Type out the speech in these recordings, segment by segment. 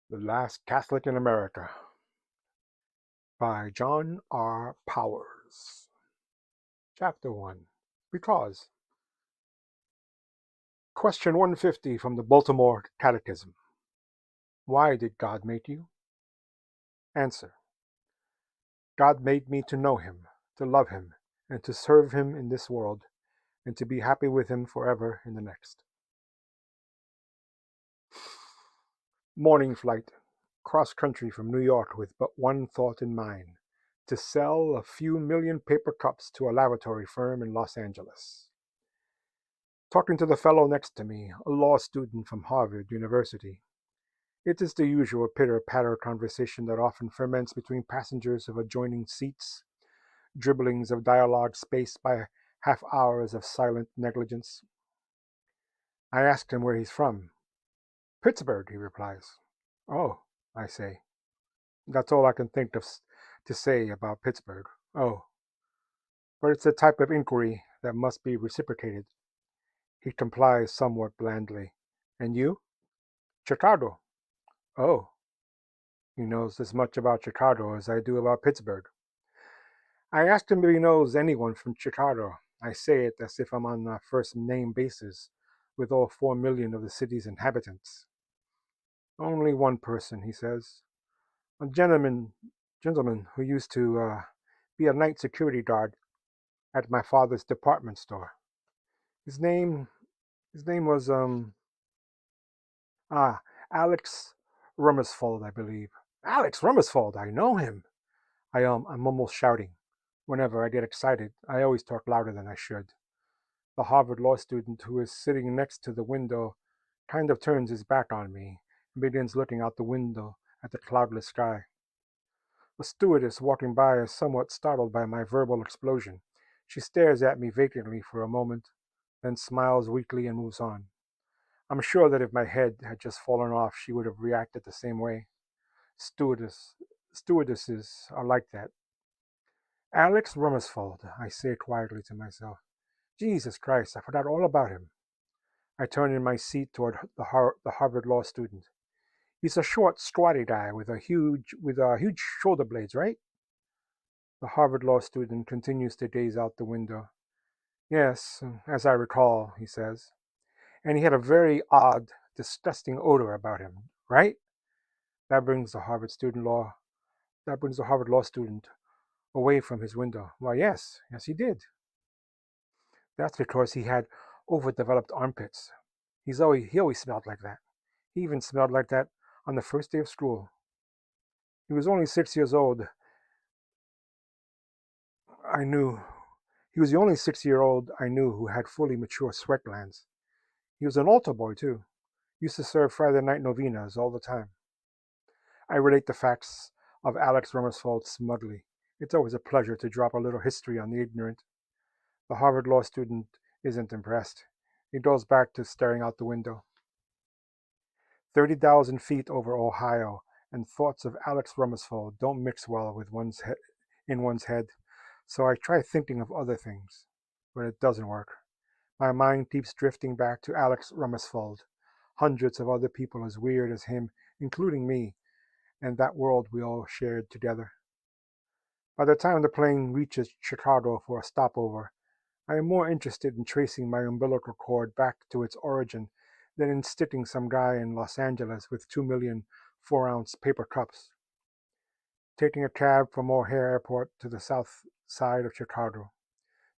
The Last Catholic in America by John R. Powers. Chapter 1. Because. Question 150 from the Baltimore Catechism. Why did God make you? Answer. God made me to know Him, to love Him, and to serve Him in this world, and to be happy with Him forever in the next. Morning flight. Cross country from New York with but one thought in mind: to sell a few million paper cups to a laboratory firm in Los Angeles. Talking to the fellow next to me, a law student from Harvard University. It is the usual pitter-patter conversation that often ferments between passengers of adjoining seats, dribblings of dialogue spaced by half hours of silent negligence. I asked him where he's from. Pittsburgh, he replies. Oh, I say. That's all I can think of to say about Pittsburgh. Oh. But it's a type of inquiry that must be reciprocated. He complies somewhat blandly. And you? Chicago. Oh. He knows as much about Chicago as I do about Pittsburgh. I asked him if he knows anyone from Chicago. I say it as if I'm on a first name basis with all 4 million of the city's inhabitants. Only one person, he says. A gentleman who used to be a night security guard at my father's department store. His name his name was ah Alex Rummersfeld, I believe. Alex Rummersfeld, I know him. I'm almost shouting. Whenever I get excited, I always talk louder than I should. The Harvard law student who is sitting next to the window kind of turns his back on me and begins looking out the window at the cloudless sky. A stewardess walking by is somewhat startled by my verbal explosion. She stares at me vacantly for a moment, then smiles weakly and moves on. I'm sure that if my head had just fallen off, she would have reacted the same way. Stewardesses are like that. Alex Rummersfeld, I say quietly to myself. Jesus Christ, I forgot all about him. I turn in my seat toward the Harvard law student. He's a short, squatty guy with huge shoulder blades, right? The Harvard law student continues to gaze out the window. Yes, as I recall, he says. And he had a very odd, disgusting odor about him, right? That brings the Harvard student law that brings the Harvard law student away from his window. Why, yes, he did. That's because he had overdeveloped armpits. He always smelled like that. He even smelled like that on the first day of school. He was only 6 years old. I knew he was the only 6 year old I knew who had fully mature sweat glands. He was an altar boy too. Used to serve Friday night novenas all the time. I relate the facts of Alex Rummersfeld smugly. It's always a pleasure to drop a little history on the ignorant. The Harvard law student isn't impressed. He goes back to staring out the window. 30,000 feet over Ohio, and thoughts of Alex Rummersfeld don't mix well with in one's head, so I try thinking of other things, but it doesn't work. My mind keeps drifting back to Alex Rummersfeld, hundreds of other people as weird as him, including me, and that world we all shared together. By the time the plane reaches Chicago for a stopover, I am more interested in tracing my umbilical cord back to its origin than in sticking some guy in Los Angeles with 2 million 4-ounce paper cups. Taking a cab from O'Hare Airport to the south side of Chicago.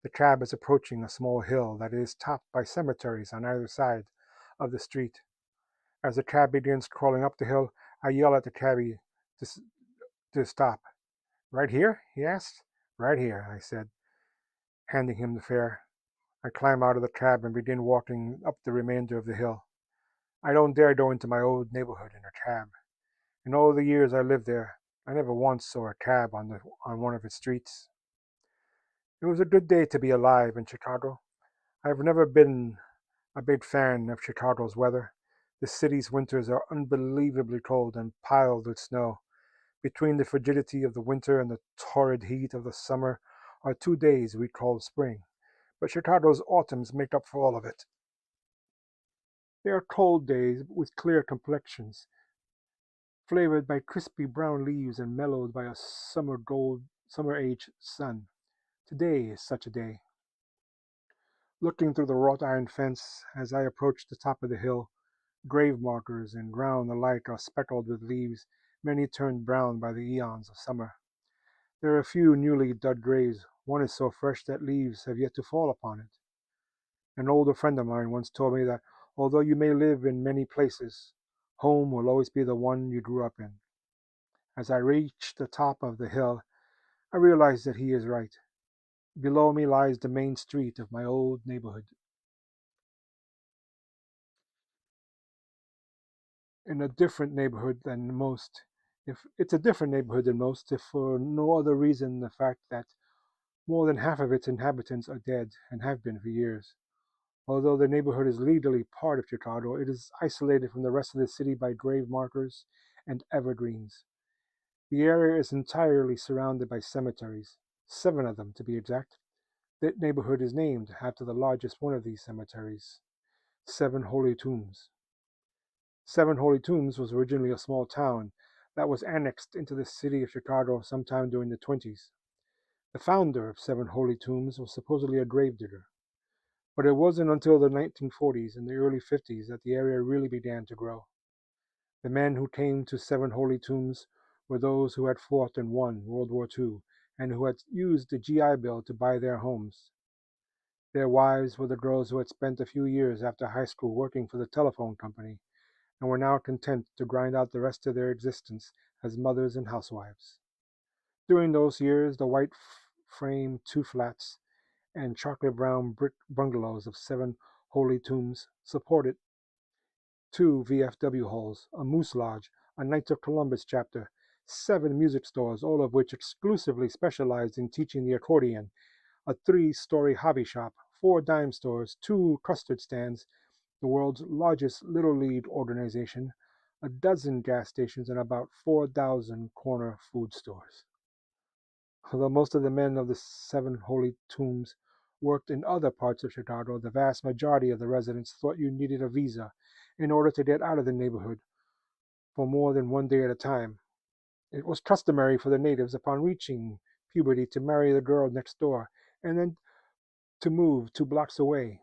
The cab is approaching a small hill that is topped by cemeteries on either side of the street. As the cab begins crawling up the hill, I yell at the cabbie to stop. Right here? He asked. Right here, I said, handing him the fare. I climb out of the cab and begin walking up the remainder of the hill. I don't dare go into my old neighborhood in a cab. In all the years I lived there, I never once saw a cab on one of its streets. It was a good day to be alive in Chicago. I've never been a big fan of Chicago's weather. The city's winters are unbelievably cold and piled with snow. Between the frigidity of the winter and the torrid heat of the summer are 2 days we call spring, but Chicago's autumns make up for all of it. They are cold days with clear complexions, flavored by crispy brown leaves and mellowed by a summer-age sun. Today is such a day. Looking through the wrought iron fence as I approach the top of the hill, grave markers and ground alike are speckled with leaves, many turned brown by the eons of summer. There are a few newly dug graves. One is so fresh that leaves have yet to fall upon it. An older friend of mine once told me that although you may live in many places, home will always be the one you grew up in. As I reach the top of the hill, I realize that he is right. Below me lies the main street of my old neighborhood. In a different neighborhood than most. If it's a different neighborhood than most, if for no other reason than the fact that more than half of its inhabitants are dead and have been for years. Although the neighborhood is legally part of Chicago, it is isolated from the rest of the city by grave markers and evergreens. The area is entirely surrounded by cemeteries, 7 of them to be exact. That neighborhood is named after the largest one of these cemeteries, Seven Holy Tombs. Seven Holy Tombs was originally a small town that was annexed into the city of Chicago sometime during the 20s. The founder of Seven Holy Tombs was supposedly a gravedigger, but it wasn't until the 1940s and the early 50s that the area really began to grow. The men who came to Seven Holy Tombs were those who had fought and won World War II and who had used the GI Bill to buy their homes. Their wives were the girls who had spent a few years after high school working for the telephone company and were now content to grind out the rest of their existence as mothers and housewives. During those years, the white frame two flats and chocolate brown brick bungalows of Seven Holy Tombs supported 2 VFW halls, a Moose Lodge, a Knights of Columbus chapter, 7 music stores, all of which exclusively specialized in teaching the accordion, a 3-story hobby shop, 4 dime stores, 2 custard stands, the world's largest Little League organization, a dozen gas stations, and about 4,000 corner food stores. Although most of the men of the Seven Holy Tombs worked in other parts of Chicago, the vast majority of the residents thought you needed a visa in order to get out of the neighborhood for more than one day at a time. It was customary for the natives upon reaching puberty to marry the girl next door and then to move 2 blocks away.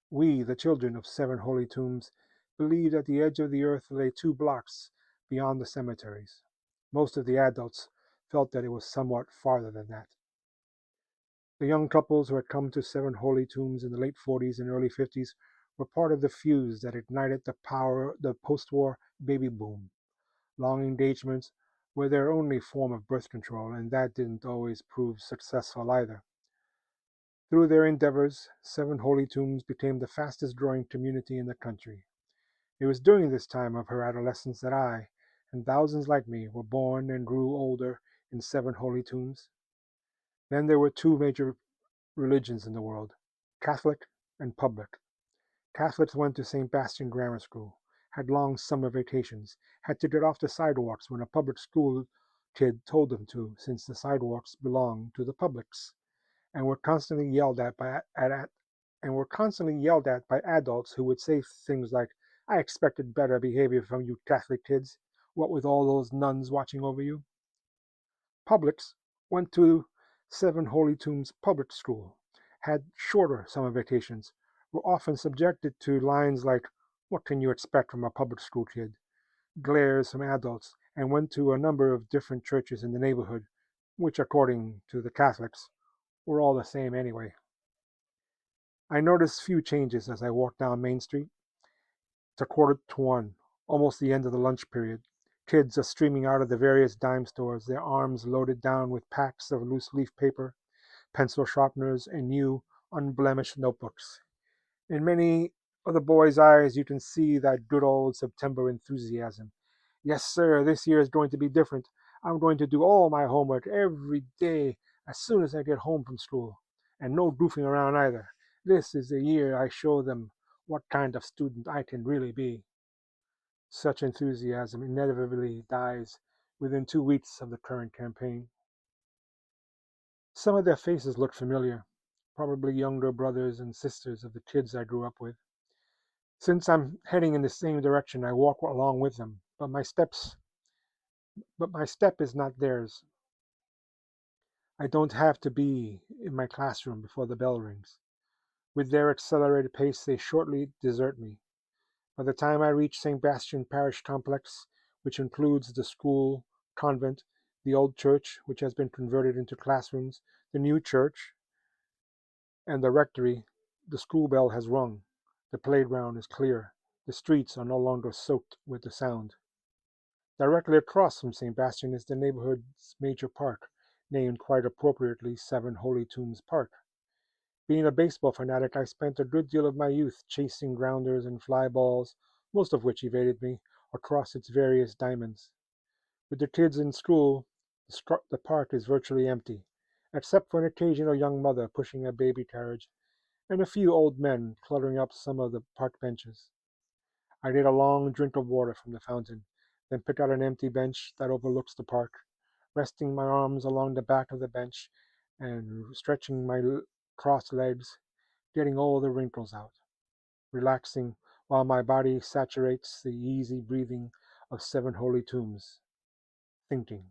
We, the children of Seven Holy Tombs, believed that the edge of the earth lay 2 blocks beyond the cemeteries. Most of the adults felt that it was somewhat farther than that. The young couples who had come to Seven Holy Tombs in the late 40s and early 50s were part of the fuse that ignited the post-war baby boom. Long engagements were their only form of birth control, and that didn't always prove successful either. Through their endeavors, Seven Holy Tombs became the fastest growing community in the country. It was during this time of her adolescence that I, and thousands like me, were born and grew older in Seven Holy Tombs. Then there were 2 major religions in the world, Catholic and public. Catholics went to St. Bastian Grammar School, had long summer vacations, had to get off the sidewalks when a public school kid told them to, since the sidewalks belonged to the publics, and were constantly yelled by adults who would say things like, "I expected better behavior from you Catholic kids, what with all those nuns watching over you." Publics went to Seven Holy Tombs Public School, had shorter summer vacations, were often subjected to lines like, "What can you expect from a public school kid?" glares from adults, and went to a number of different churches in the neighborhood, which, according to the Catholics, were all the same anyway. I noticed few changes as I walked down Main Street. It's 1:15, almost the end of the lunch period. Kids are streaming out of the various dime stores, their arms loaded down with packs of loose leaf paper, pencil sharpeners, and new, unblemished notebooks. In many of the boys' eyes, you can see that good old September enthusiasm. "Yes, sir, this year is going to be different. I'm going to do all my homework every day as soon as I get home from school. And no goofing around either. This is the year I show them what kind of student I can really be." Such enthusiasm inevitably dies within 2 weeks of the current campaign. Some of their faces look familiar, probably younger brothers and sisters of the kids I grew up with. Since I'm heading in the same direction, I walk along with them, but my steps but my step is not theirs. I don't have to be in my classroom before the bell rings. With their accelerated pace, they shortly desert me. By the time I reach St. Bastian Parish Complex, which includes the school, convent, the old church, which has been converted into classrooms, the new church, and the rectory, the school bell has rung. The playground is clear. The streets are no longer soaked with the sound. Directly across from St. Bastian is the neighborhood's major park, named quite appropriately Seven Holy Tombs Park. Being a baseball fanatic, I spent a good deal of my youth chasing grounders and fly balls, most of which evaded me, across its various diamonds. With the kids in school, the park is virtually empty, except for an occasional young mother pushing a baby carriage and a few old men cluttering up some of the park benches. I get a long drink of water from the fountain, then pick out an empty bench that overlooks the park, resting my arms along the back of the bench and stretching my crossed legs, getting all the wrinkles out, relaxing while my body saturates the easy breathing of Seven Holy Tombs, thinking.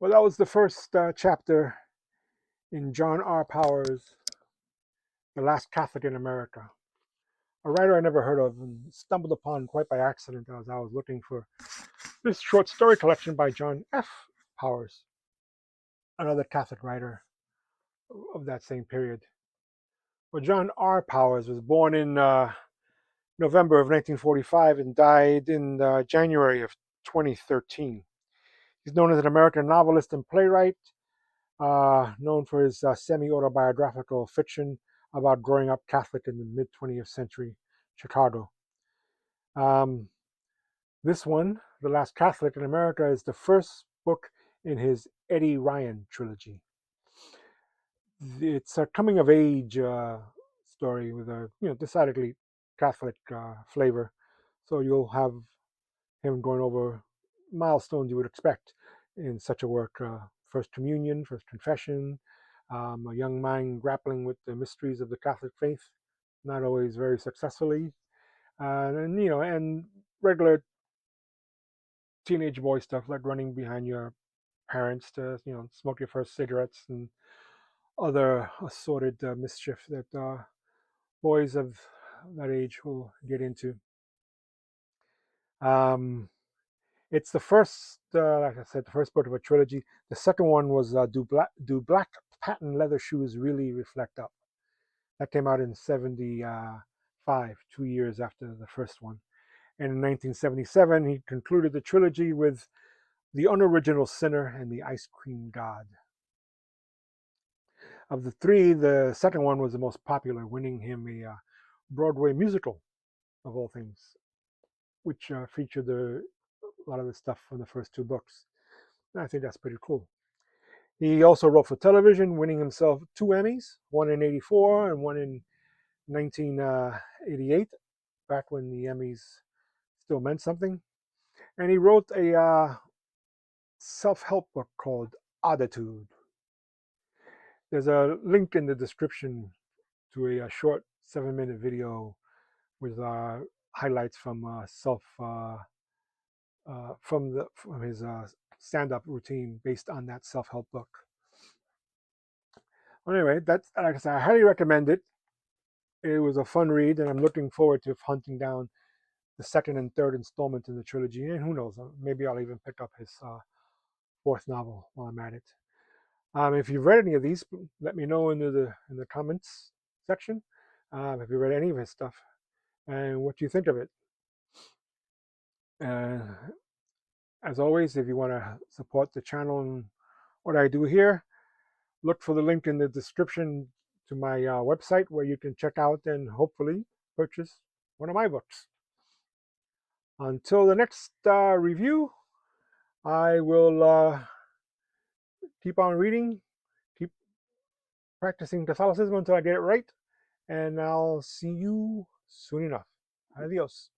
Well, that was the first chapter in John R. Powers' The Last Catholic in America, a writer I never heard of and stumbled upon quite by accident as I was looking for this short story collection by John F. Powers, another Catholic writer of that same period. Well, John R. Powers was born in November of 1945 and died in January of 2013. He's known as an American novelist and playwright, known for his semi autobiographical fiction about growing up Catholic in the mid 20th century Chicago. Um, this one, The Last Catholic in America, is the first book in his Eddie Ryan trilogy. It's a coming of age story with a decidedly Catholic flavor. So you'll have him going over milestones you would expect in such a work: First Communion, First Confession, a young mind grappling with the mysteries of the Catholic faith, not always very successfully, and regular teenage boy stuff like running behind your parents to smoke your first cigarettes and other assorted mischief that boys of that age will get into. Um, it's the first, like I said, the first book of a trilogy. The second one was Do Black Patent Leather Shoes Really Reflect Up? That came out in '75, 2 years after the first one. And in 1977, he concluded the trilogy with The Unoriginal Sinner and the Ice Cream God. Of the three, the second one was the most popular, winning him a Broadway musical, of all things, which featured a lot of the stuff from the first two books. And I think that's pretty cool. He also wrote for television, winning himself two Emmys, one in '84 and one in 1988, back when the Emmys still meant something. And he wrote a self-help book called Odditude. There's a link in the description to a short 7-minute video with highlights from from his stand-up routine based on that self-help book. Anyway, that's like I said, I highly recommend it. It was a fun read, and I'm looking forward to hunting down the second and third installment in the trilogy. And who knows, maybe I'll even pick up his fourth novel while I'm at it. If you've read any of these, let me know in the comments section. If you read any of his stuff and what you think of it. Uh, as always, if you want to support the channel and what I do here, look for the link in the description to my website where you can check out and hopefully purchase one of my books. Until the next review, I will keep on reading, keep practicing Catholicism until I get it right, and I'll see you soon enough. Adios.